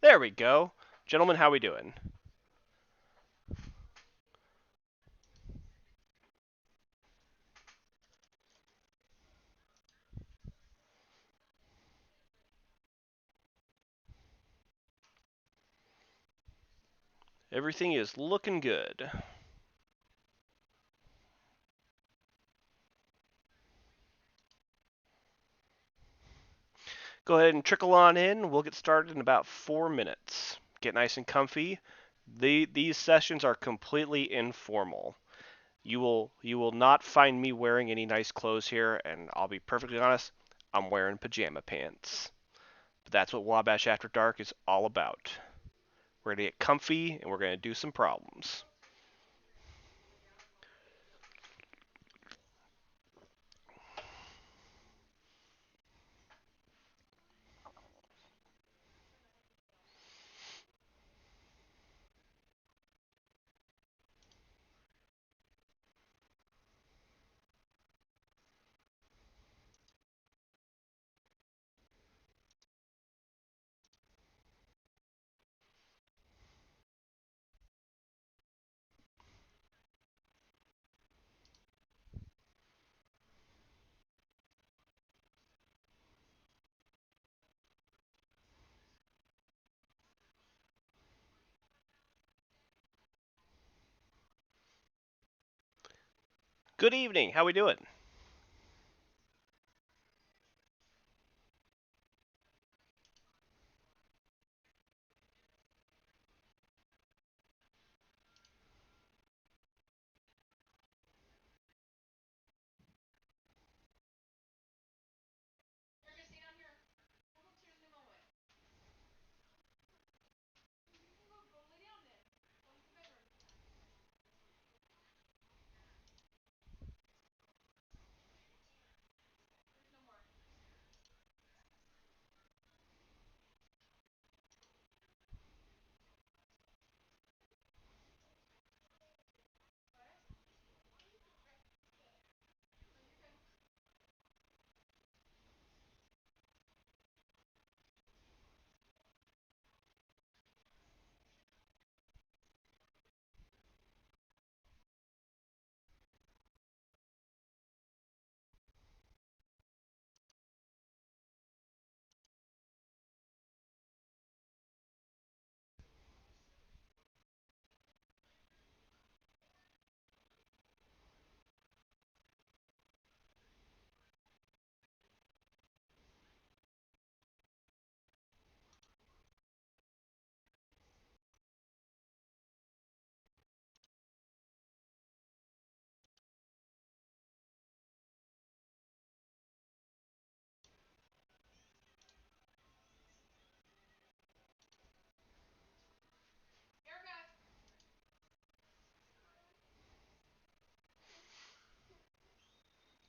There we go. Gentlemen, how we doing? Everything is looking good. Go ahead and trickle on in. We'll get started in about 4 minutes. Get nice and comfy. These sessions are completely informal. You will not find me wearing any nice clothes here, and I'll be perfectly honest, I'm wearing pajama pants. But that's what Wabash After Dark is all about. We're gonna get comfy and we're gonna do some problems. Good evening. How we doing?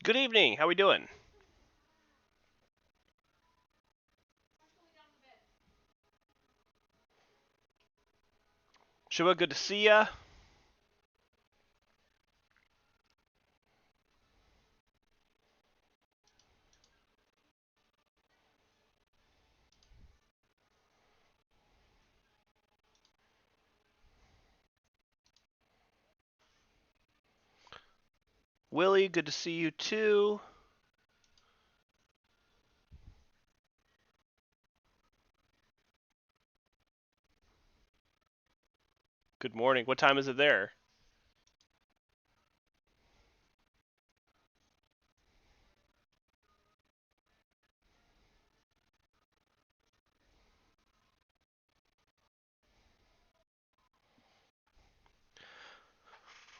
Good evening. How we doing? Shiva, good to see ya. Willie, good to see you too. Good morning. What time is it there?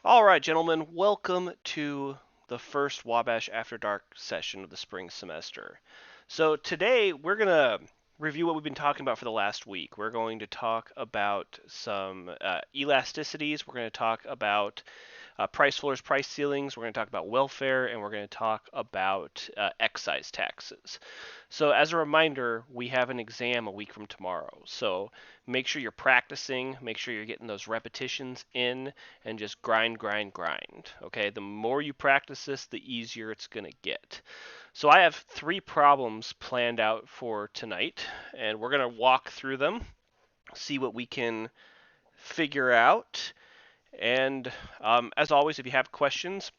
All right, gentlemen, welcome to the first Wabash After Dark session of the spring semester. So today we're going to review what we've been talking about for the last week. We're going to talk about some elasticities. We're going to talk about price floors, price ceilings. We're going to talk about welfare, and we're going to talk about excise taxes. So, as a reminder, we have an exam a week from tomorrow. So, make sure you're practicing, make sure you're getting those repetitions in, and just grind, grind, grind. Okay, the more you practice this, the easier it's going to get. So, I have three problems planned out for tonight, and we're going to walk through them. see what we can figure out. And as always, if you have questions,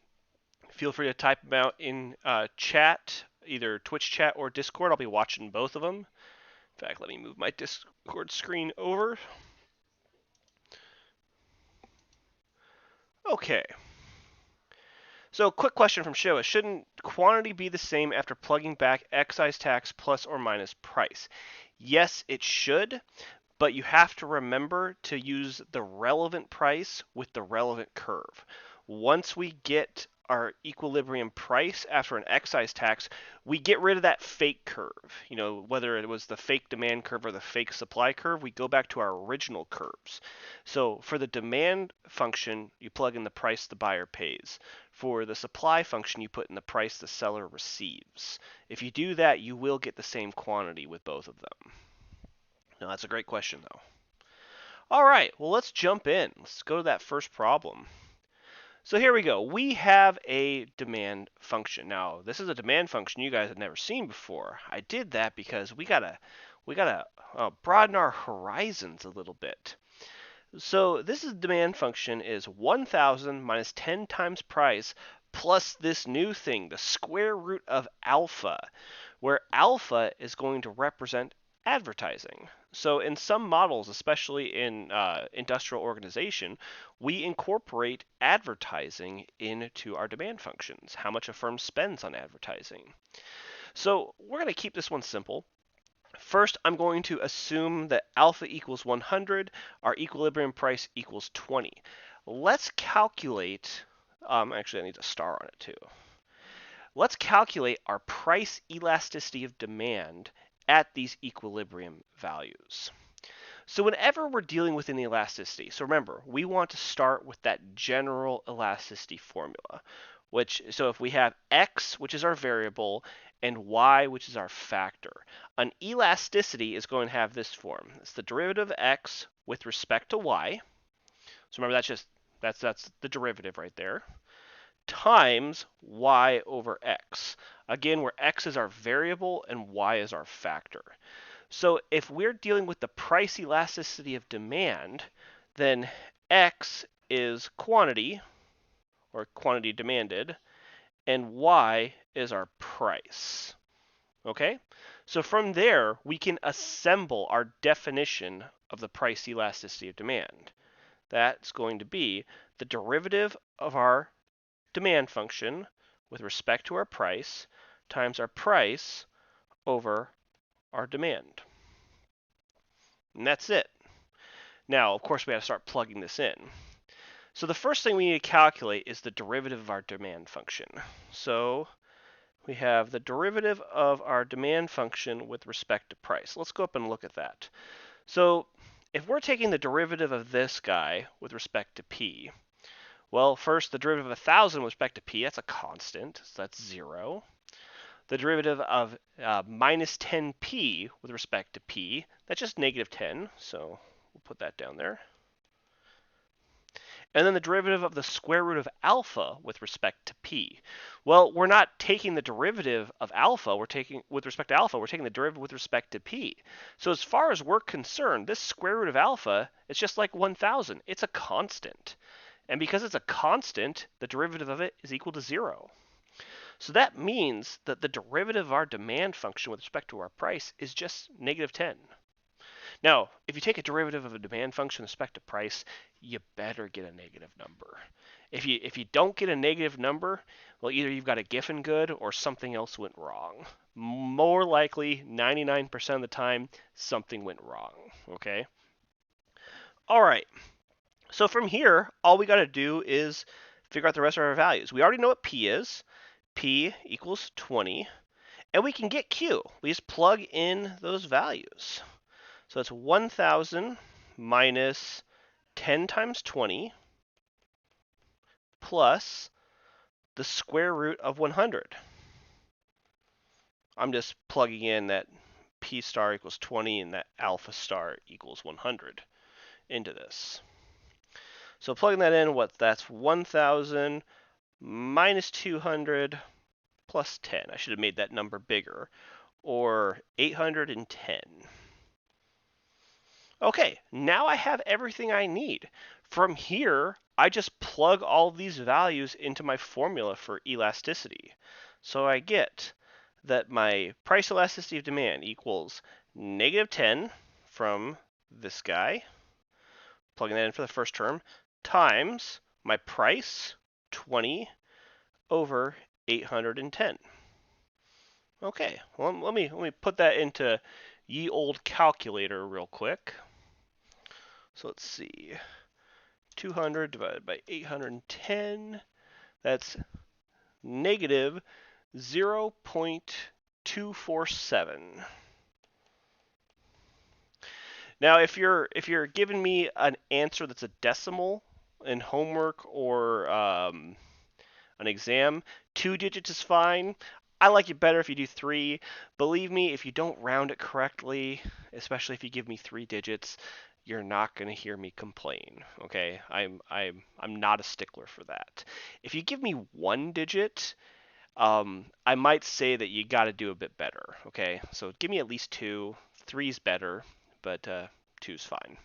feel free to type them out in chat, either Twitch chat or Discord. I'll be watching both of them. In fact, let me move my Discord screen over. Okay. So, quick question from Showa. Shouldn't quantity be the same after plugging back excise tax plus or minus price? Yes, it should, but you have to remember to use the relevant price with the relevant curve. Once we get our equilibrium price after an excise tax, we get rid of that fake curve. Whether it was the fake demand curve or the fake supply curve, we go back to our original curves. So for the demand function, you plug in the price the buyer pays. For the supply function, you put in the price the seller receives. If you do that, you will get the same quantity with both of them. Now, that's a great question, though. All right, well, let's jump in. Let's go to that first problem. So here we go. We have a demand function. Now, this is a demand function you guys have never seen before. I did that because we gotta broaden our horizons a little bit. So this is demand function is 1,000 minus 10 times price plus this new thing, the square root of alpha, where alpha is going to represent advertising. So in some models, especially in industrial organization, we incorporate advertising into our demand functions, how much a firm spends on advertising. So we're going to keep this one simple. First, I'm going to assume that alpha equals 100, our equilibrium price equals 20. Let's calculate, actually I need a star on it too. Let's calculate our price elasticity of demand at these equilibrium values. So whenever we're dealing with an elasticity, so remember, we want to start with that general elasticity formula, so if we have x, which is our variable, and y, which is our factor, an elasticity is going to have this form. It's the derivative of x with respect to y. So remember, that's the derivative right there, times y over x. Again, where x is our variable and y is our factor. So if we're dealing with the price elasticity of demand, then x is quantity, or quantity demanded, and y is our price. Okay? So from there, we can assemble our definition of the price elasticity of demand. That's going to be the derivative of our demand function with respect to our price times our price over our demand. And that's it. Now, of course, we have to start plugging this in. So the first thing we need to calculate is the derivative of our demand function. So we have the derivative of our demand function with respect to price. Let's go up and look at that. So if we're taking the derivative of this guy with respect to p, well, first, the derivative of 1,000 with respect to p, that's a constant, so that's 0. The derivative of minus 10p with respect to p, that's just negative 10, so we'll put that down there. And then the derivative of the square root of alpha with respect to p. Well, we're not taking the derivative of alpha, with respect to alpha, we're taking the derivative with respect to p. So as far as we're concerned, this square root of alpha is just like 1,000. It's a constant. And because it's a constant, the derivative of it is equal to 0. So that means that the derivative of our demand function with respect to our price is just negative 10. Now, if you take a derivative of a demand function with respect to price, you better get a negative number. If you don't get a negative number, well, either you've got a Giffen good or something else went wrong. More likely, 99% of the time, something went wrong, okay? All right. So from here, all we got to do is figure out the rest of our values. We already know what P is. P equals 20. And we can get Q. We just plug in those values. So that's 1,000 minus 10 times 20 plus the square root of 100. I'm just plugging in that P star equals 20 and that alpha star equals 100 into this. So plugging that in, that's 1,000 minus 200 plus 10. I should have made that number bigger, or 810. Okay, now I have everything I need. From here, I just plug all these values into my formula for elasticity. So I get that my price elasticity of demand equals -10 from this guy, plugging that in for the first term, times my price, 20 over 810. Okay, well, let me put that into ye old calculator real quick. So let's see, 200 divided by 810, that's negative 0.247. Now, if you're giving me an answer that's a decimal in homework or an exam, 2 digits is fine. I like it better if you do 3. Believe me, if you don't round it correctly, especially if you give me 3 digits, you're not going to hear me complain. Okay, I'm not a stickler for that. If you give me 1 digit, I might say that you got to do a bit better. Okay, so give me at least 2. 3's better, but 2's fine.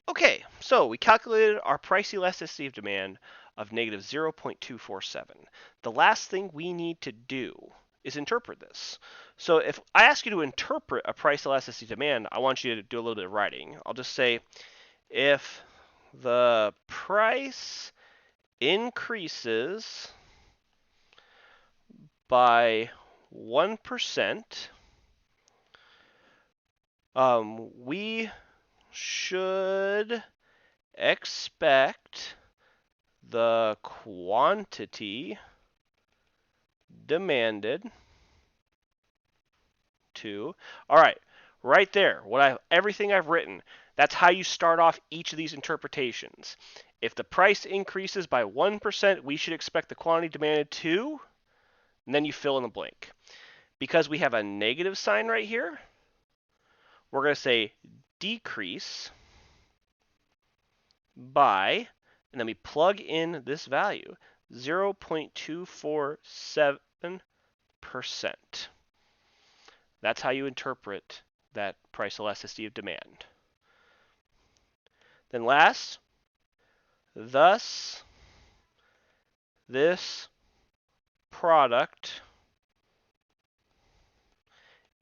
Okay, so we calculated our price elasticity of demand of negative 0.247. The last thing we need to do is interpret this. So if I ask you to interpret a price elasticity of demand, I want you to do a little bit of writing. I'll just say if the price increases by 1%, we should expect the quantity demanded to. All right, right there. Everything I've written. That's how you start off each of these interpretations. If the price increases by 1%, we should expect the quantity demanded to, and then you fill in the blank. Because we have a negative sign right here, we're going to say decrease by, and then we plug in this value, 0.247%. That's how you interpret that price elasticity of demand. Then last, thus, this product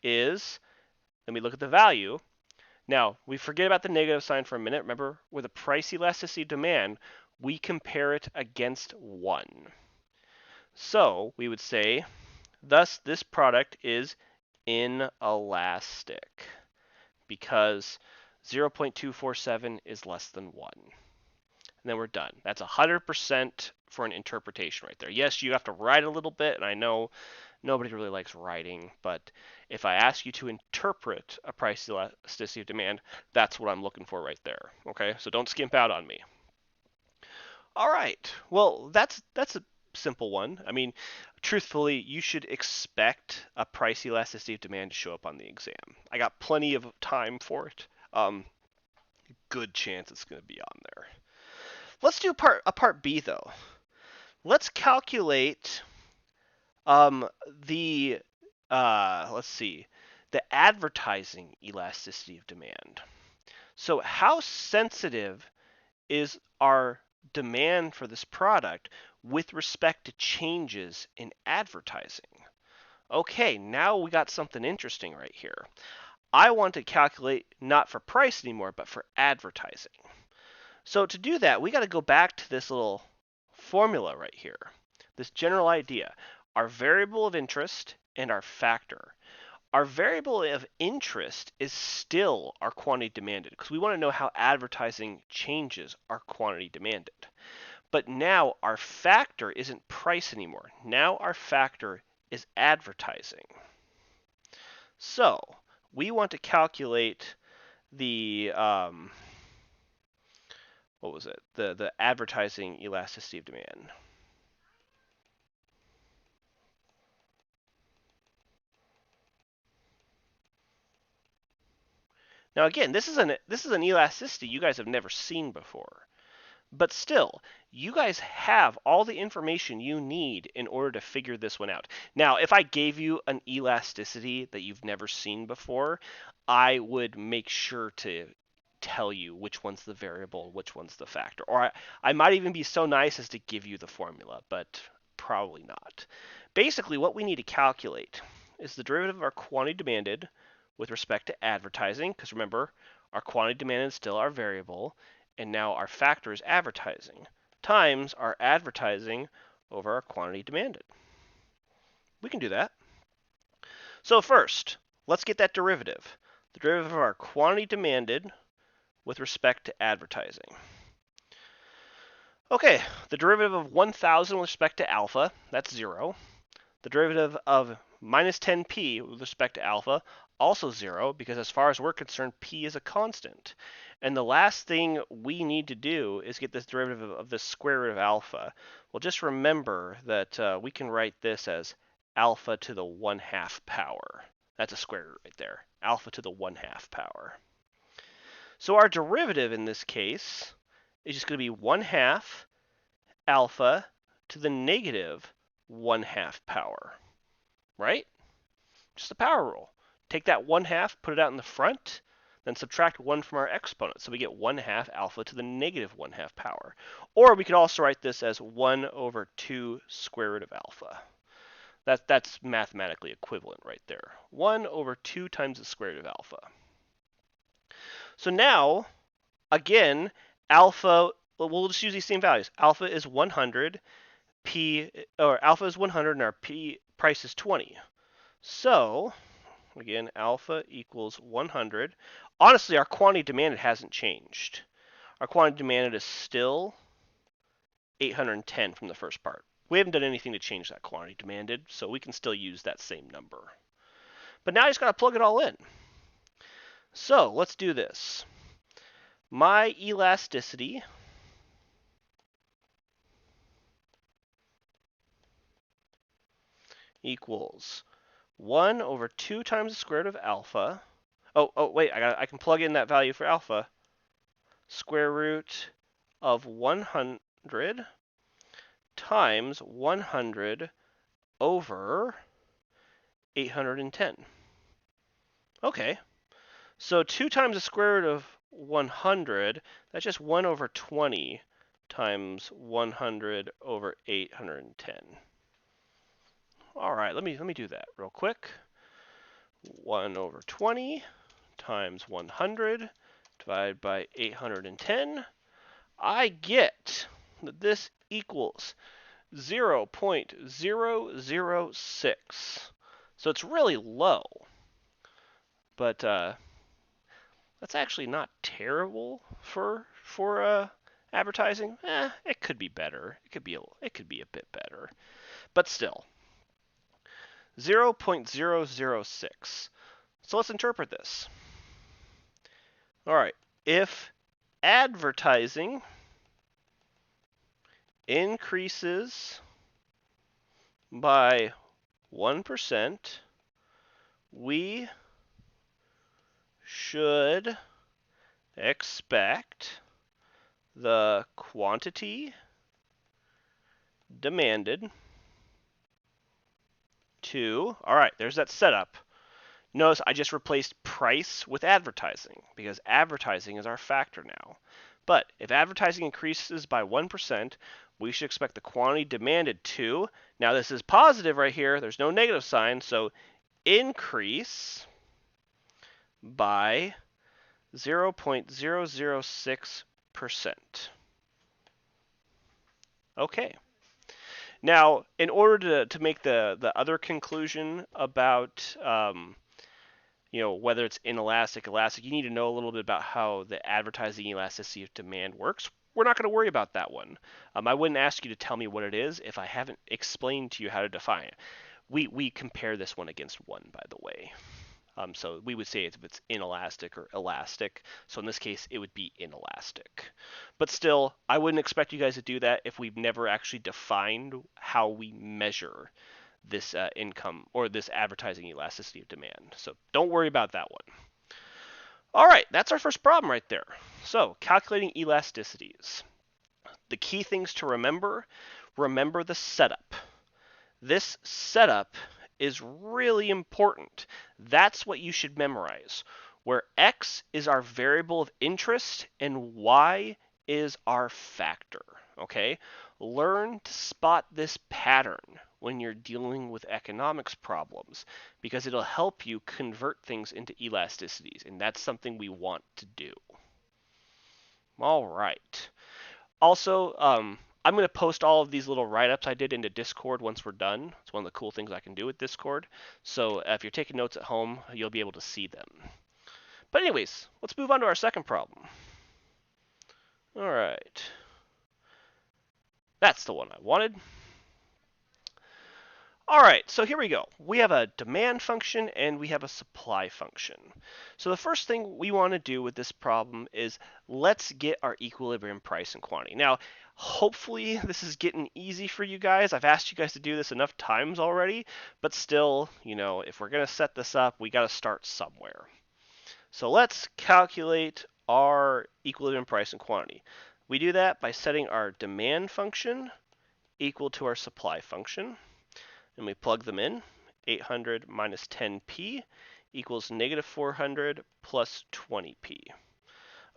is, let me look at the value. Now, we forget about the negative sign for a minute. Remember, with a price elasticity of demand, we compare it against 1. So we would say, thus, this product is inelastic because 0.247 is less than 1. And then we're done. That's 100% for an interpretation right there. Yes, you have to write a little bit, and I know nobody really likes writing, but if I ask you to interpret a price elasticity of demand, that's what I'm looking for right there. Okay, so don't skimp out on me. All right, well, that's a simple one. I mean, truthfully, you should expect a price elasticity of demand to show up on the exam. I got plenty of time for it. Good chance it's going to be on there. Let's do a part B though. Let's calculate the let's see, the advertising elasticity of demand. So how sensitive is our demand for this product with respect to changes in advertising? Okay, now we got something interesting right here. I want to calculate not for price anymore, but for advertising. So to do that, we got to go back to this little formula right here, this general idea, our variable of interest and our factor. Our variable of interest is still our quantity demanded because we want to know how advertising changes our quantity demanded. But now our factor isn't price anymore. Now our factor is advertising. So we want to calculate the what was it? The advertising elasticity of demand. Now again, this is an elasticity you guys have never seen before. But still, you guys have all the information you need in order to figure this one out. Now, if I gave you an elasticity that you've never seen before, I would make sure to tell you which one's the variable, which one's the factor. Or I might even be so nice as to give you the formula, but probably not. Basically, what we need to calculate is the derivative of our quantity demanded with respect to advertising, because remember, our quantity demanded is still our variable, and now our factor is advertising, times our advertising over our quantity demanded. We can do that. So first, let's get that derivative. The derivative of our quantity demanded with respect to advertising. Okay, the derivative of 1,000 with respect to alpha, that's 0. The derivative of minus 10p with respect to alpha, also 0, because as far as we're concerned, p is a constant. And the last thing we need to do is get this derivative of the square root of alpha. Well, just remember that we can write this as alpha to the 1/2 power. That's a square root right there. Alpha to the 1/2 power. So our derivative in this case is just going to be 1/2 alpha to the negative 1/2 power, right? Just the power rule. Take that 1/2, put it out in the front, then subtract 1 from our exponent. So we get 1/2 alpha to the negative 1/2 power. Or we could also write this as 1 over 2 square root of alpha. That's mathematically equivalent right there. 1 over 2 times the square root of alpha. So now, again, alpha, we'll just use these same values. Alpha is 100, alpha is 100, and our p price is 20. So, again, alpha equals 100. Honestly, our quantity demanded hasn't changed. Our quantity demanded is still 810 from the first part. We haven't done anything to change that quantity demanded, so we can still use that same number. But now I just got to plug it all in. So let's do this. My elasticity equals 1 over 2 times the square root of alpha. Oh, wait, I can plug in that value for alpha. Square root of 100 times 100 over 810. Okay, so 2 times the square root of 100, that's just 1 over 20 times 100 over 810. All right, let me do that real quick. 1 over 20 times 100 divided by 810. I get that this equals 0.006. So it's really low, but that's actually not terrible for advertising. It could be better. It could be a bit better, but still, 0.006. So let's interpret this. All right, if advertising increases by 1%, we should expect the quantity demanded to, all right, there's that setup. Notice I just replaced price with advertising because advertising is our factor now. But if advertising increases by 1%, we should expect the quantity demanded to, now this is positive right here, there's no negative sign, so increase by 0.006%. Okay. Now, in order to make the other conclusion about whether it's inelastic, elastic, you need to know a little bit about how the advertising elasticity of demand works. We're not going to worry about that one. I wouldn't ask you to tell me what it is if I haven't explained to you how to define it. We compare this one against 1, by the way. So we would say if it's inelastic or elastic. So in this case, it would be inelastic. But still, I wouldn't expect you guys to do that if we've never actually defined how we measure this income or this advertising elasticity of demand. So don't worry about that one. All right, that's our first problem right there. So calculating elasticities. The key things to remember the setup. This setup is really important. That's what you should memorize, where x is our variable of interest and y is our factor, okay? Learn to spot this pattern when you're dealing with economics problems because it'll help you convert things into elasticities, and that's something we want to do. All right. Also, I'm going to post all of these little write-ups I did into Discord once we're done. It's one of the cool things I can do with Discord. So if you're taking notes at home, you'll be able to see them. But anyways, let's move on to our second problem. All right. That's the one I wanted. All right, so here we go. We have a demand function and we have a supply function. So the first thing we want to do with this problem is let's get our equilibrium price and quantity. Now, hopefully this is getting easy for you guys. I've asked you guys to do this enough times already, but still, you know, if we're going to set this up, we got to start somewhere. So let's calculate our equilibrium price and quantity. We do that by setting our demand function equal to our supply function. And we plug them in. 800 minus 10p equals negative 400 plus 20p.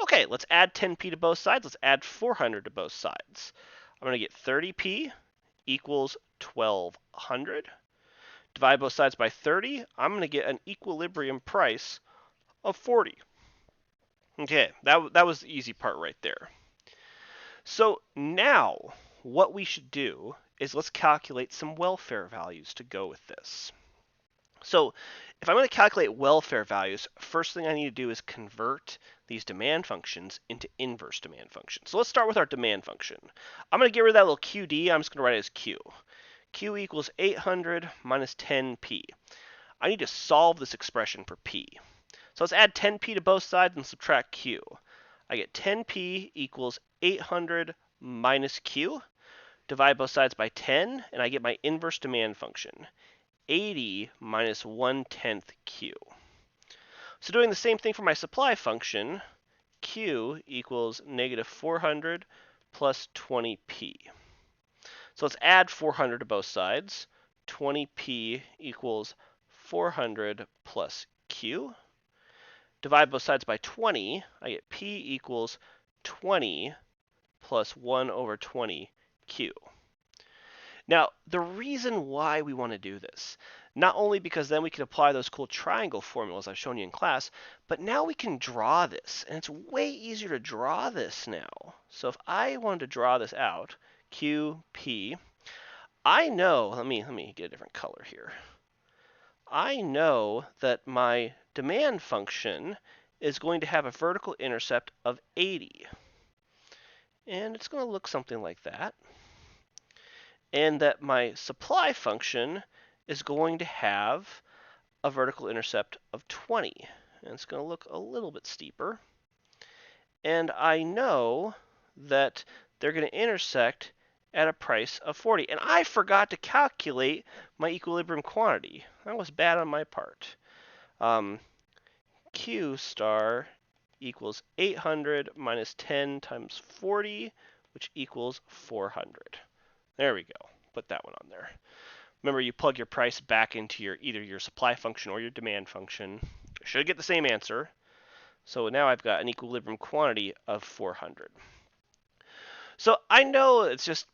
Okay, let's add 10p to both sides. Let's add 400 to both sides. I'm going to get 30p equals 1200. Divide both sides by 30. I'm going to get an equilibrium price of 40. Okay, that was the easy part right there. So now what we should do is let's calculate some welfare values to go with this. So if I'm going to calculate welfare values, first thing I need to do is convert these demand functions into inverse demand functions. So let's start with our demand function. I'm going to get rid of that little QD. I'm just going to write it as Q. Q equals 800 minus 10p. I need to solve this expression for p. So let's add 10p to both sides and subtract q. I get 10p equals 800 minus q. Divide both sides by 10, and I get my inverse demand function, 80 minus 1/10 q. So doing the same thing for my supply function, q equals negative 400 plus 20p. So let's add 400 to both sides. 20p equals 400 plus q. Divide both sides by 20, I get p equals 20 plus 1 over 20 Q. Now, the reason why we want to do this, not only because then we can apply those cool triangle formulas I've shown you in class, but now we can draw this, and it's way easier to draw this now. So if I wanted to draw this out, Q, P, I know, let me get a different color here. I know that my demand function is going to have a vertical intercept of 80. And it's going to look something like that. And that my supply function is going to have a vertical intercept of 20. And it's going to look a little bit steeper. And I know that they're going to intersect at a price of 40. And I forgot to calculate my equilibrium quantity. That was bad on my part. Q star equals 800 minus 10 times 40, which equals 400. There we go. Put that one on there. Remember, you plug your price back into either your supply function or your demand function. You should get the same answer. So now I've got an equilibrium quantity of 400. So I know it's just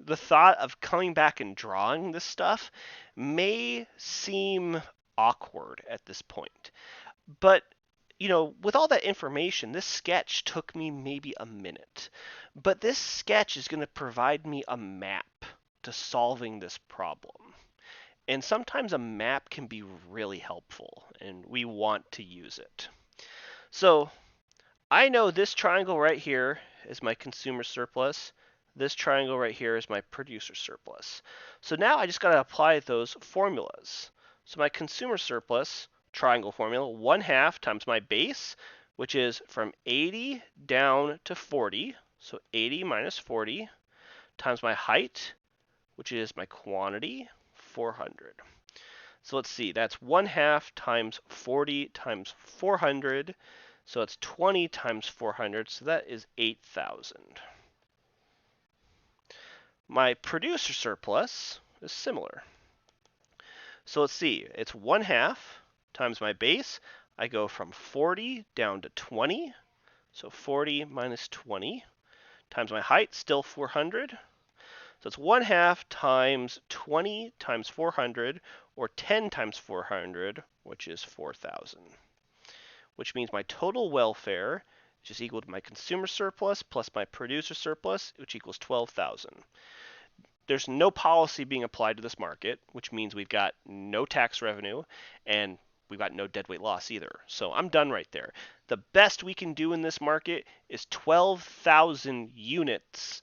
the thought of coming back and drawing this stuff may seem awkward at this point. But you know, with all that information, this sketch took me maybe a minute. But this sketch is going to provide me a map to solving this problem. And sometimes a map can be really helpful, and we want to use it. So I know this triangle right here is my consumer surplus. This triangle right here is my producer surplus. So now I just got to apply those formulas. So my consumer surplus triangle formula, 1/2 times my base, which is from 80 down to 40, so 80 minus 40, times my height, which is my quantity, 400. So let's see, that's 1/2 times 40 times 400, so it's 20 times 400, so that is 8,000. My producer surplus is similar. So let's see, it's 1/2 times my base. I go from 40 down to 20. So 40 minus 20 times my height, still 400. So it's 1/2 times 20 times 400, or 10 times 400, which is 4,000. Which means my total welfare is just equal to my consumer surplus plus my producer surplus, which equals 12,000. There's no policy being applied to this market, which means we've got no tax revenue and we've got no deadweight loss either. So I'm done right there. The best we can do in this market is 12,000 units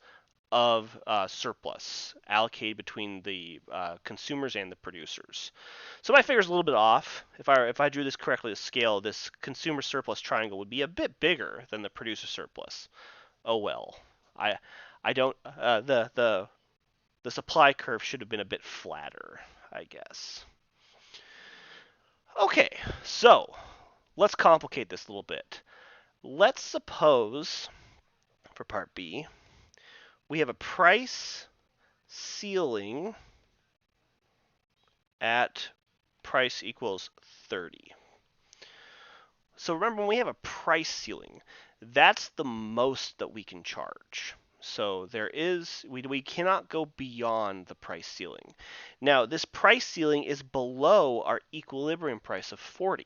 of surplus allocated between the consumers and the producers. So my figure's a little bit off. If I drew this correctly to scale, this consumer surplus triangle would be a bit bigger than the producer surplus. Oh well. I don't the supply curve should have been a bit flatter, I guess. Okay, so let's complicate this a little bit. Let's suppose, for part B, we have a price ceiling at price equals 30. So remember, when we have a price ceiling, that's the most that we can charge. So we cannot go beyond the price ceiling. Now, this price ceiling is below our equilibrium price of 40.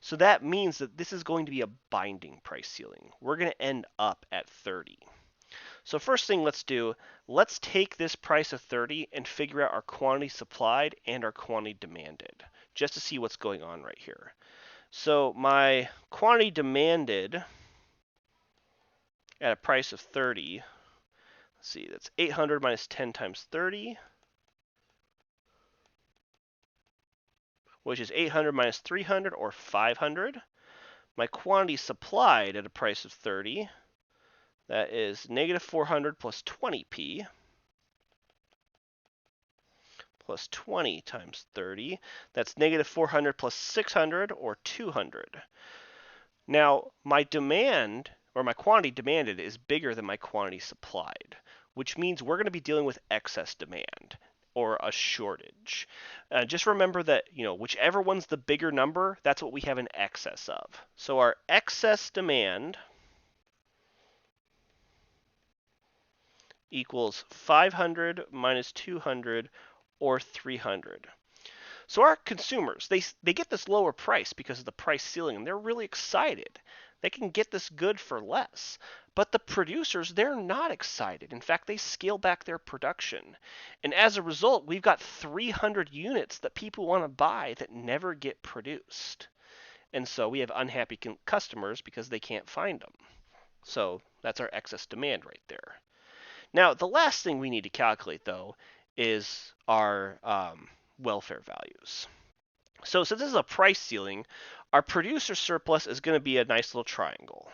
So that means that this is going to be a binding price ceiling. We're going to end up at 30. So first thing let's take this price of 30 and figure out our quantity supplied and our quantity demanded, just to see what's going on right here. So my quantity demanded at a price of 30, let's see, that's 800 minus 10 times 30, which is 800 minus 300, or 500. My quantity supplied at a price of 30, that is negative 400 plus 20p, plus 20 times 30. That's negative 400 plus 600, or 200. Now, my demand, or my quantity demanded, is bigger than my quantity supplied, which means we're going to be dealing with excess demand, or a shortage. Just remember that, whichever one's the bigger number, that's what we have an excess of. So our excess demand equals 500 minus 200, or 300. So our consumers, they get this lower price because of the price ceiling, and they're really excited. They can get this good for less. But the producers, they're not excited. In fact, they scale back their production. And as a result, we've got 300 units that people want to buy that never get produced. And so we have unhappy customers because they can't find them. So that's our excess demand right there. Now, the last thing we need to calculate, though, is our welfare values. So since this is a price ceiling, our producer surplus is going to be a nice little triangle.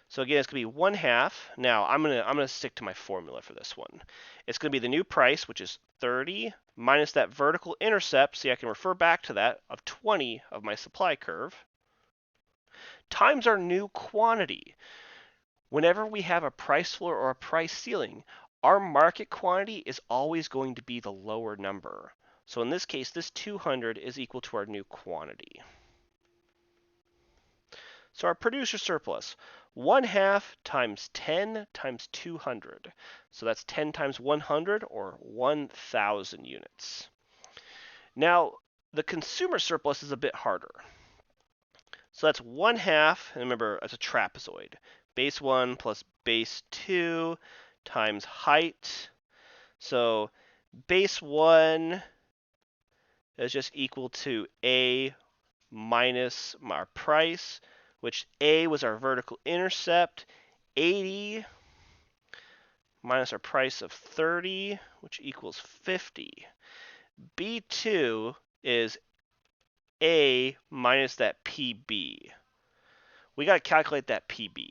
So again, it's going to be 1/2. Now I'm gonna stick to my formula for this one. It's going to be the new price, which is 30, minus that vertical intercept, see I can refer back to that, of 20 of my supply curve, times our new quantity. Whenever we have a price floor or a price ceiling, our market quantity is always going to be the lower number. So in this case, this 200 is equal to our new quantity. So our producer surplus, 1/2 times 10 times 200. So that's 10 times 100, or 1,000 units. Now, the consumer surplus is a bit harder. So that's 1/2, and remember, it's a trapezoid. Base 1 plus base 2 times height. So base 1 is just equal to A minus our price, which A was our vertical intercept, 80 minus our price of 30, which equals 50. B2 is A minus that PB. We got to calculate that PB.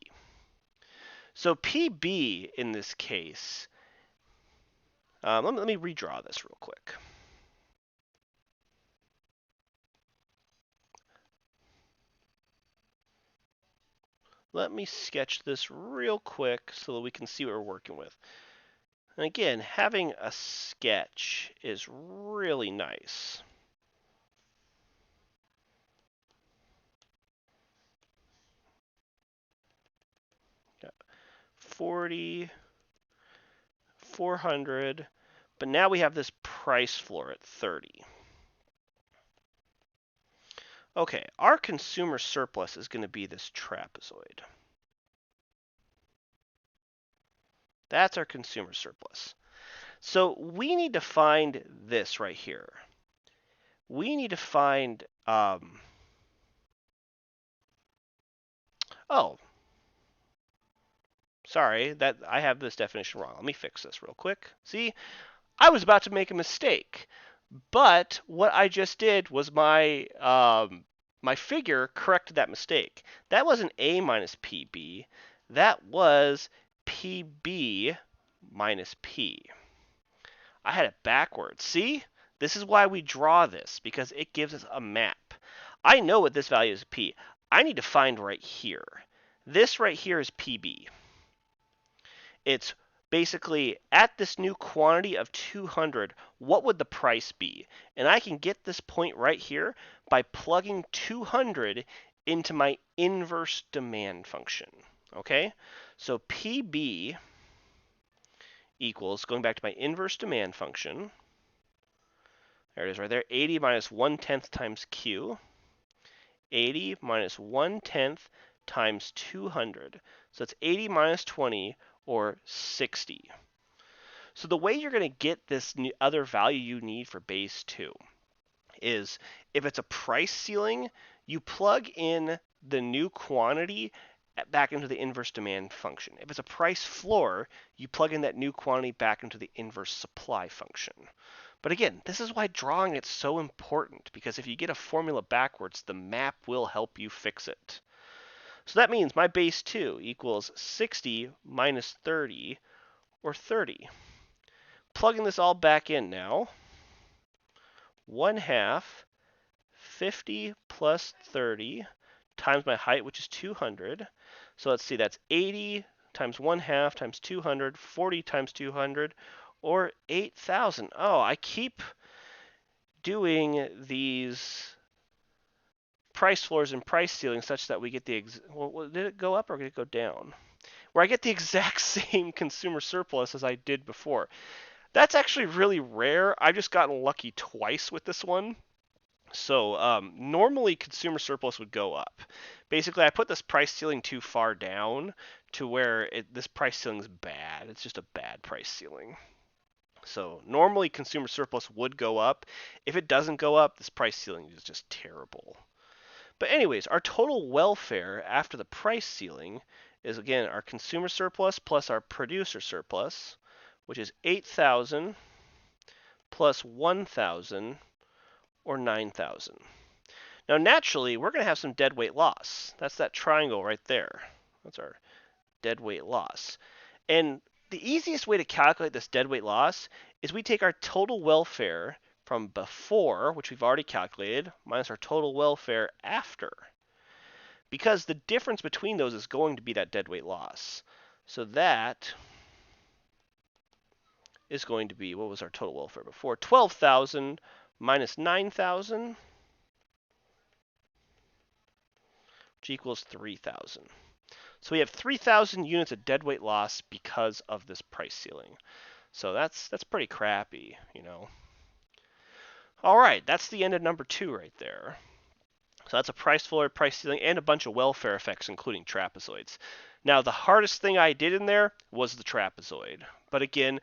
So PB in this case, let me redraw this real quick. Let me sketch this real quick so that we can see what we're working with. And again, having a sketch is really nice. Got 40, 400, but now we have this price floor at 30. Okay, our consumer surplus is going to be this trapezoid. That's our consumer surplus. So we need to find this right here. We need to find, oh, sorry, that I have this definition wrong. Let me fix this real quick. See, I was about to make a mistake, but what I just did was my figure corrected that mistake. That wasn't A minus PB. That was PB minus P. I had it backwards. See? This is why we draw this, because it gives us a map. I know what this value is P. I need to find right here. This right here is PB. It's basically at this new quantity of 200, what would the price be? And I can get this point right here by plugging 200 into my inverse demand function. Okay? So PB equals, going back to my inverse demand function, there it is right there, 80 minus 1/10 times Q. 80 minus 1/10 times 200. So it's 80 minus 20, or 60. So the way you're going to get this other value you need for base 2 is, if it's a price ceiling, you plug in the new quantity back into the inverse demand function. If it's a price floor, you plug in that new quantity back into the inverse supply function. But again, this is why drawing it's so important, because if you get a formula backwards, the map will help you fix it. So that means my base 2 equals 60 minus 30, or 30. Plugging this all back in now. 1/2 50 plus 30 times my height, which is 200. So let's see, that's 80 times 1/2 times 200, 40 times 200, or 8,000. Oh, I keep doing these price floors and price ceilings such that we get the, well, did it go up or did it go down? Where I get the exact same consumer surplus as I did before. That's actually really rare. I've just gotten lucky twice with this one. So normally consumer surplus would go up. Basically, I put this price ceiling too far down to where this price ceiling is bad. It's just a bad price ceiling. So normally consumer surplus would go up. If it doesn't go up, this price ceiling is just terrible. But anyways, our total welfare after the price ceiling is, again, our consumer surplus plus our producer surplus, which is 8,000 plus 1,000, or 9,000. Now, naturally, we're going to have some deadweight loss. That's that triangle right there. That's our deadweight loss. And the easiest way to calculate this deadweight loss is we take our total welfare from before, which we've already calculated, minus our total welfare after. Because the difference between those is going to be that deadweight loss. So that is going to be, what was our total welfare before? 12,000 minus 9,000, which equals 3,000. So we have 3,000 units of deadweight loss because of this price ceiling. So that's pretty crappy, you know. All right, that's the end of number 2 right there. So that's a price floor, price ceiling, and a bunch of welfare effects, including trapezoids. Now, the hardest thing I did in there was the trapezoid. But again,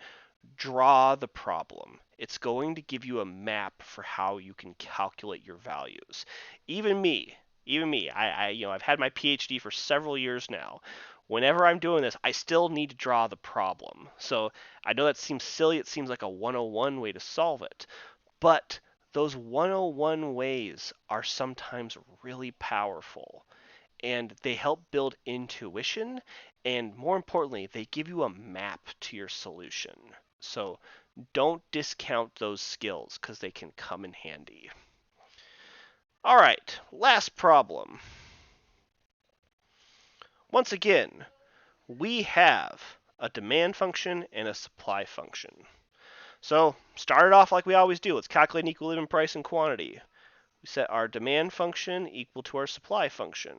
draw the problem. It's going to give you a map for how you can calculate your values. Even me, I've had my PhD for several years now. Whenever I'm doing this, I still need to draw the problem. So I know that seems silly. It seems like a 101 way to solve it. But those 101 ways are sometimes really powerful. And they help build intuition. And more importantly, they give you a map to your solution. So don't discount those skills because they can come in handy. All right, last problem. Once again, we have a demand function, and a supply function. So start it off like we always do. Let's calculate an equilibrium price and quantity. We set our demand function equal to our supply function.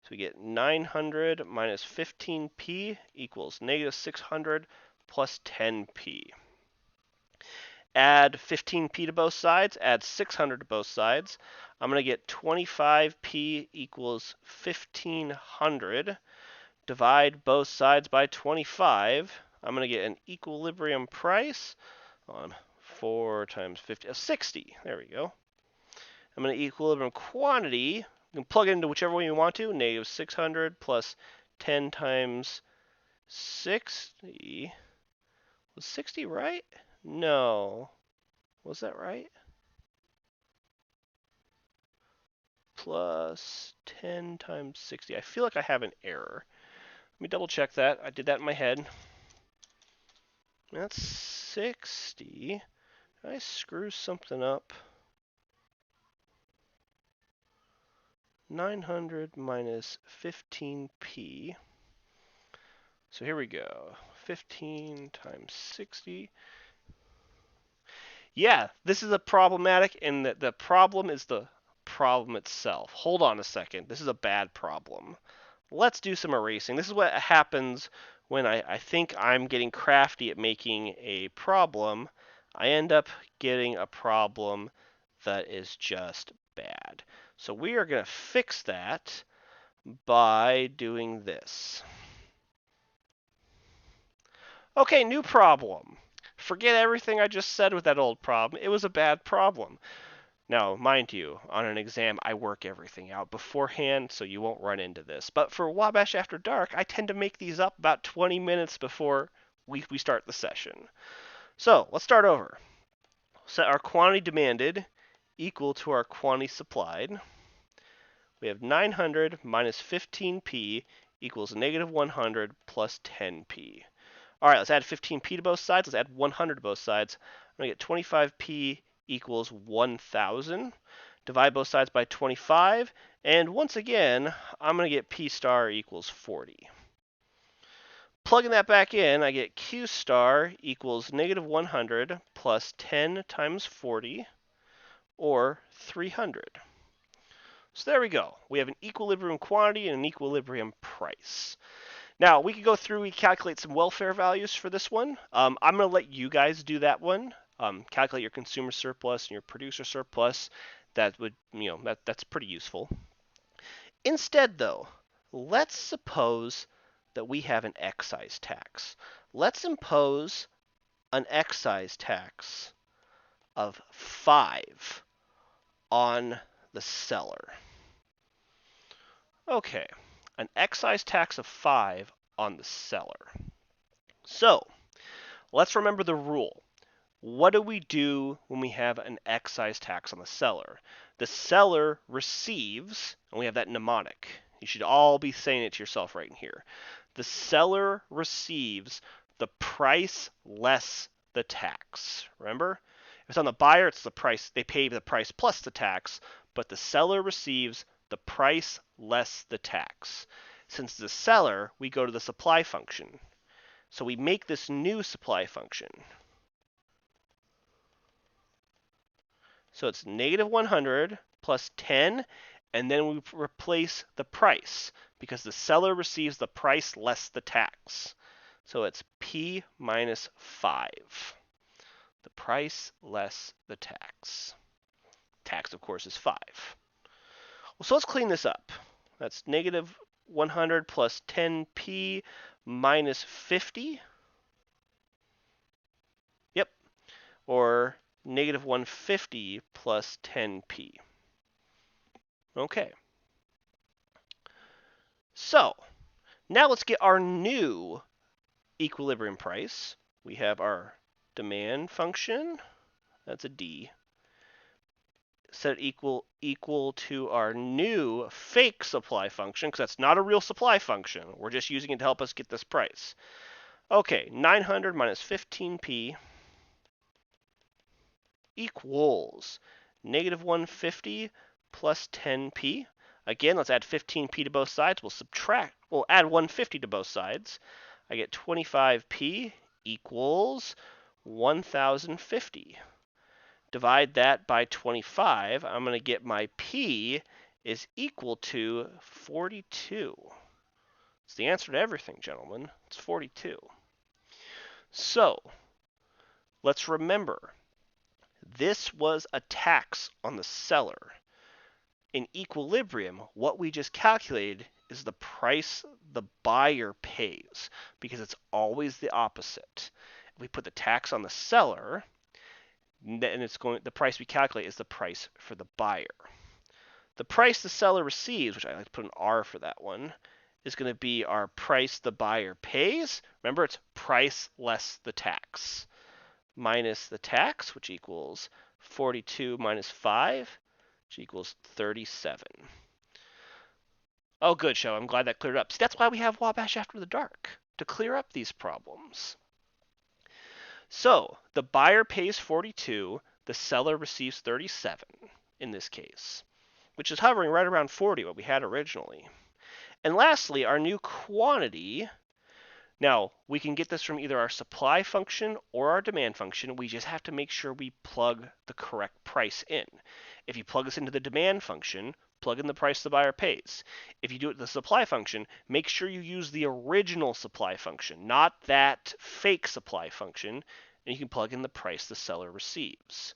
So we get 900 minus 15p equals negative 600 plus 10p. Add 15p to both sides, add 600 to both sides. I'm going to get 25p equals 1500. Divide both sides by 25. I'm going to get an equilibrium price on 4 times 50, 60. There we go. I'm going to equilibrium quantity. You can plug it into whichever way you want to. Negative 600 plus 10 times 60. Was 60 right? No. Was that right? Plus 10 times 60. I feel like I have an error. Let me double check that. I did that in my head. That's 60. Did I screw something up? 900 minus 15p. So here we go. 15 times 60. Yeah, this is a problematic, and the problem is the problem itself. Hold on a second. This is a bad problem. Let's do some erasing. This is what happens when I think I'm getting crafty at making a problem. I end up getting a problem that is just bad. So we are going to fix that by doing this. Okay, new problem. Forget everything I just said with that old problem. It was a bad problem. Now, mind you, on an exam, I work everything out beforehand, so you won't run into this. But for Wabash After Dark, I tend to make these up about 20 minutes before we start the session. So, let's start over. Set our quantity demanded equal to our quantity supplied. We have 900 minus 15p equals negative 100 plus 10p. All right, let's add 15p to both sides. Let's add 100 to both sides. I'm going to get 25p equals 1,000. Divide both sides by 25. And once again, I'm going to get p star equals 40. Plugging that back in, I get q star equals negative 100 plus 10 times 40, or 300. So there we go. We have an equilibrium quantity and an equilibrium price. Now, we could go through and calculate some welfare values for this one. I'm going to let you guys do that one. Calculate your consumer surplus and your producer surplus. That would, that's pretty useful. Instead, though, let's suppose that we have an excise tax. Let's impose an excise tax of 5 on the seller. Okay, an excise tax of 5 on the seller. So, let's remember the rule. What do we do when we have an excise tax on the seller? The seller receives, and we have that mnemonic. You should all be saying it to yourself right in here. The seller receives the price less the tax. Remember? If it's on the buyer, it's the price. They pay the price plus the tax, but the seller receives the price less the tax. Since the seller, we go to the supply function. So we make this new supply function. So it's negative 100 plus 10, and then we replace the price because the seller receives the price less the tax. So it's p minus 5. The price less the tax. Tax, of course, is 5. Well, so let's clean this up. That's negative 100 plus 10p minus 50. Yep. Or negative 150 plus 10p. Okay. So, now let's get our new equilibrium price. We have our demand function. That's a D. Set it equal to our new fake supply function, because that's not a real supply function. We're just using it to help us get this price. Okay, 900 minus 15p equals negative 150 plus 10p. Again, let's add 15p to both sides. We'll add 150 to both sides. I get 25p equals 1,050. Divide that by 25. I'm going to get my p is equal to 42. It's the answer to everything, gentlemen. It's 42. So, let's remember, this was a tax on the seller. In equilibrium, what we just calculated is the price the buyer pays, because it's always the opposite. If we put the tax on the seller, then the price we calculate is the price for the buyer. The price the seller receives, which I like to put an R for that one, is going to be our price the buyer pays. Remember, it's price less the tax. Minus the tax, which equals 42 minus 5, which equals 37. Oh, good, Show. I'm glad that cleared up. See, that's why we have Wabash After the Dark, to clear up these problems. So, the buyer pays 42, the seller receives 37 in this case, which is hovering right around 40, what we had originally. And lastly, our new quantity. Now, we can get this from either our supply function or our demand function. We just have to make sure we plug the correct price in. If you plug this into the demand function, plug in the price the buyer pays. If you do it in the supply function, make sure you use the original supply function, not that fake supply function, and you can plug in the price the seller receives.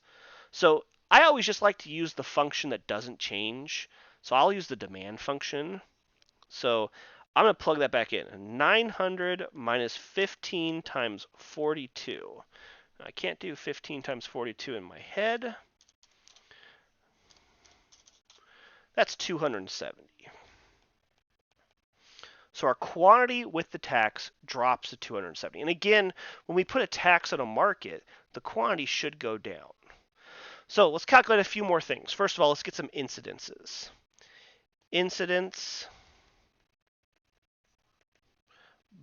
So I always just like to use the function that doesn't change. So I'll use the demand function. So I'm going to plug that back in. 900 minus 15 times 42. I can't do 15 times 42 in my head. That's 270. So our quantity with the tax drops to 270. And again, when we put a tax on a market, the quantity should go down. So let's calculate a few more things. First of all, let's get some incidences. Incidence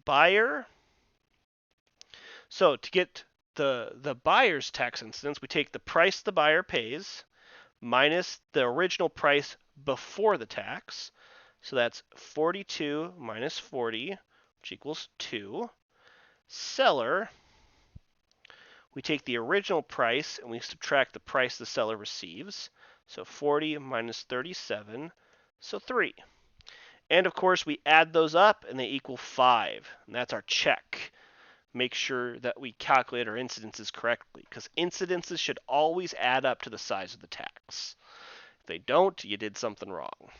buyer. So to get the buyer's tax incidence, we take the price the buyer pays minus the original price before the tax. So that's 42 minus 40, which equals 2. Seller, we take the original price and we subtract the price the seller receives. So 40 minus 37, so 3. And of course, we add those up and they equal 5. And that's our check. Make sure that we calculate our incidences correctly, because incidences should always add up to the size of the tax. If they don't, you did something wrong.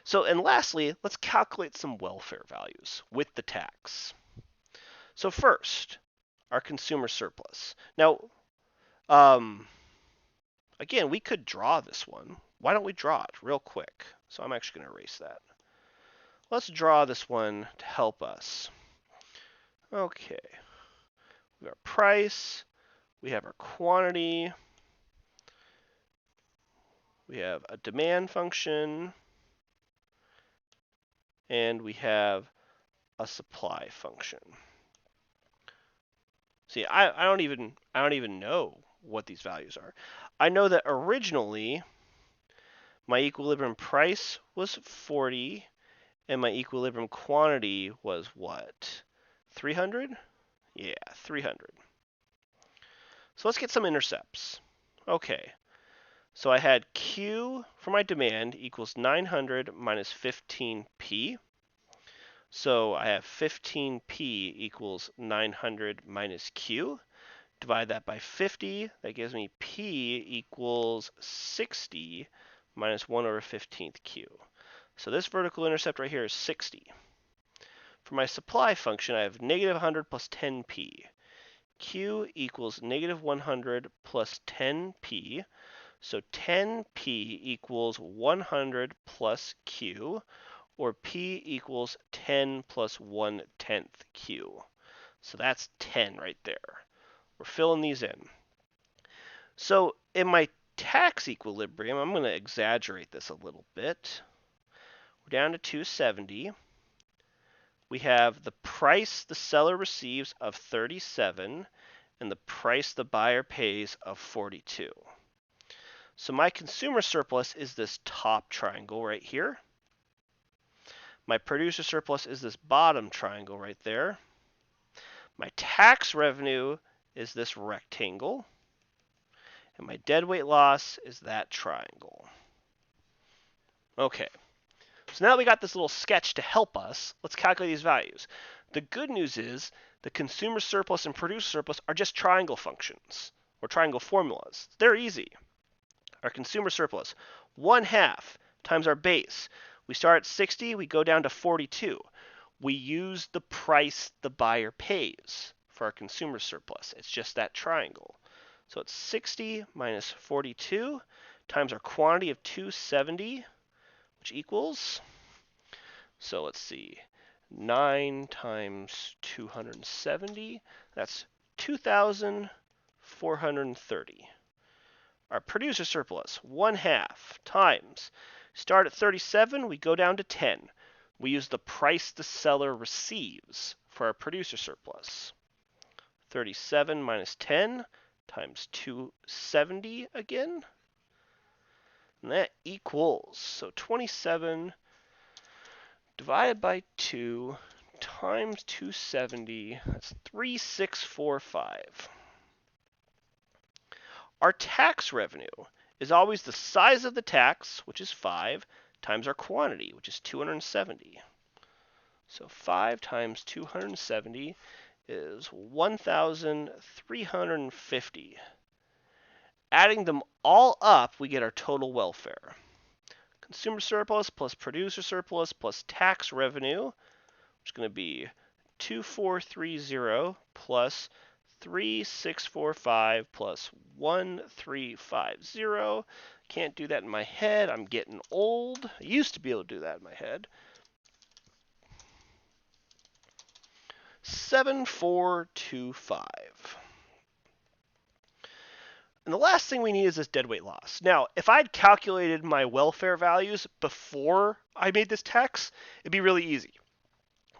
So, and lastly, let's calculate some welfare values with the tax. So first, our consumer surplus. Now, again, we could draw this one. Why don't we draw it real quick? So I'm actually going to erase that. Let's draw this one to help us. Okay. We have our price. We have our quantity. We have a demand function. And we have a supply function. See, I don't even know what these values are. I know that originally my equilibrium price was 40 and my equilibrium quantity was what? 300? Yeah, 300. So let's get some intercepts. Okay. So I had Q for my demand equals 900 minus 15p. So I have 15p equals 900 minus Q. Divide that by 50. That gives me p equals 60 minus 1 over 15th Q. So this vertical intercept right here is 60. For my supply function, I have negative 100 plus 10p. Q equals negative 100 plus 10p. So 10p equals 100 plus Q, or P equals 10 plus 1/10 Q. So that's 10 right there. We're filling these in. So in my tax equilibrium, I'm going to exaggerate this a little bit. We're down to 270. We have the price the seller receives of 37 and the price the buyer pays of 42. So my consumer surplus is this top triangle right here. My producer surplus is this bottom triangle right there. My tax revenue is this rectangle. And my deadweight loss is that triangle. Okay, so now that we got this little sketch to help us, let's calculate these values. The good news is the consumer surplus and producer surplus are just triangle functions, or triangle formulas. They're easy. Our consumer surplus, 1/2 times our base. We start at 60, we go down to 42. We use the price the buyer pays for our consumer surplus. It's just that triangle. So it's 60 minus 42 times our quantity of 270, which equals, so let's see, 9 times 270, that's 2,430. Our producer surplus, 1/2 times, start at 37, we go down to 10. We use the price the seller receives for our producer surplus. 37 minus 10 times 270 again. And that equals, so 27 divided by 2 times 270, that's 3,645. Our tax revenue is always the size of the tax, which is 5, times our quantity, which is 270. So 5 times 270 is 1,350. Adding them all up, we get our total welfare. Consumer surplus plus producer surplus plus tax revenue, which is going to be 2,430 plus 3,645 plus 1,350. Can't do that in my head. I'm getting old. I used to be able to do that in my head. 7,425. And the last thing we need is this deadweight loss. Now, if I'd calculated my welfare values before I made this tax, it'd be really easy.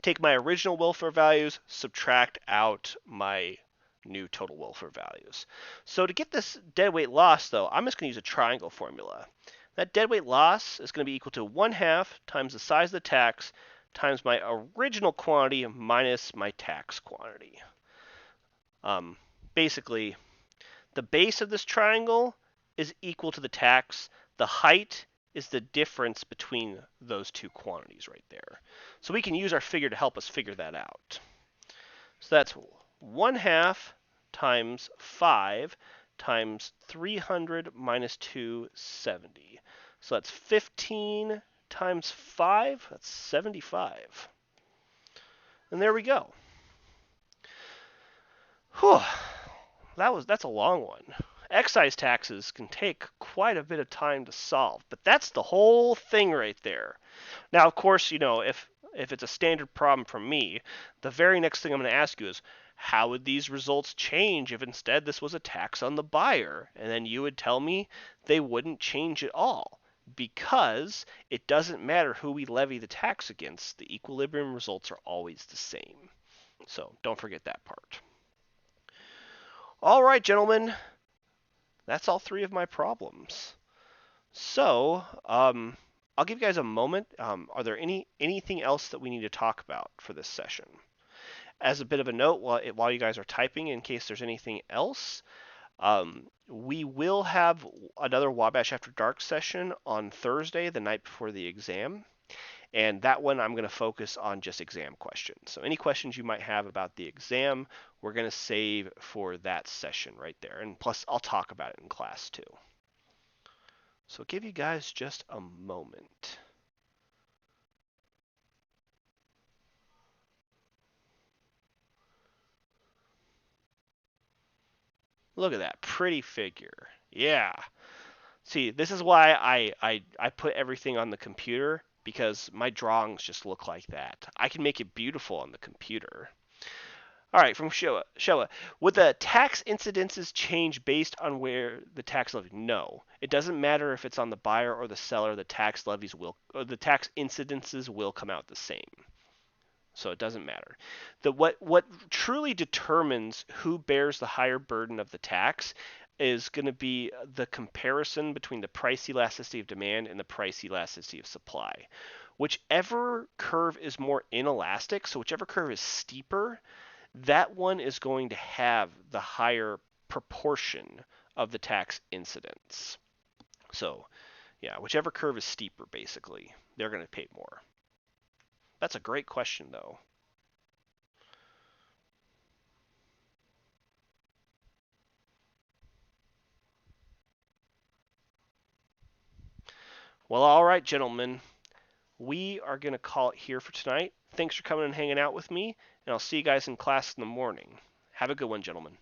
Take my original welfare values, subtract out my new total welfare values. So to get this deadweight loss, though, I'm just going to use a triangle formula. That deadweight loss is going to be equal to 1/2 times the size of the tax times my original quantity minus my tax quantity. Basically, the base of this triangle is equal to the tax. The height is the difference between those two quantities right there. So we can use our figure to help us figure that out. So that's 1/2 times 5 times 300 minus 270. So that's 15 times 5, that's 75. And there we go. Whew. That's a long one. Excise taxes can take quite a bit of time to solve, but that's the whole thing right there. Now, of course, if it's a standard problem from me, the very next thing I'm going to ask you is, how would these results change if instead this was a tax on the buyer? And then you would tell me they wouldn't change at all, because it doesn't matter who we levy the tax against. The equilibrium results are always the same. So don't forget that part. All right, gentlemen, that's all 3 of my problems. So I'll give you guys a moment. Are there anything else that we need to talk about for this session? As a bit of a note, while you guys are typing, in case there's anything else, we will have another Wabash After Dark session on Thursday, the night before the exam. And that one I'm going to focus on just exam questions. So any questions you might have about the exam, we're going to save for that session right there. And plus, I'll talk about it in class too. So I'll give you guys just a moment. Look at that pretty figure. Yeah. See, this is why I put everything on the computer, because my drawings just look like that. I can make it beautiful on the computer. All right, from Showa. Would the tax incidences change based on where the tax levy? No. It doesn't matter if it's on the buyer or the seller, the tax incidences will come out the same. So it doesn't matter. What truly determines who bears the higher burden of the tax is going to be the comparison between the price elasticity of demand and the price elasticity of supply. whichever curve is more inelastic, so whichever curve is steeper, that one is going to have the higher proportion of the tax incidence. So, yeah, whichever curve is steeper, basically, they're going to pay more. That's a great question, though. Well, all right, gentlemen. We are going to call it here for tonight. Thanks for coming and hanging out with me, and I'll see you guys in class in the morning. Have a good one, gentlemen.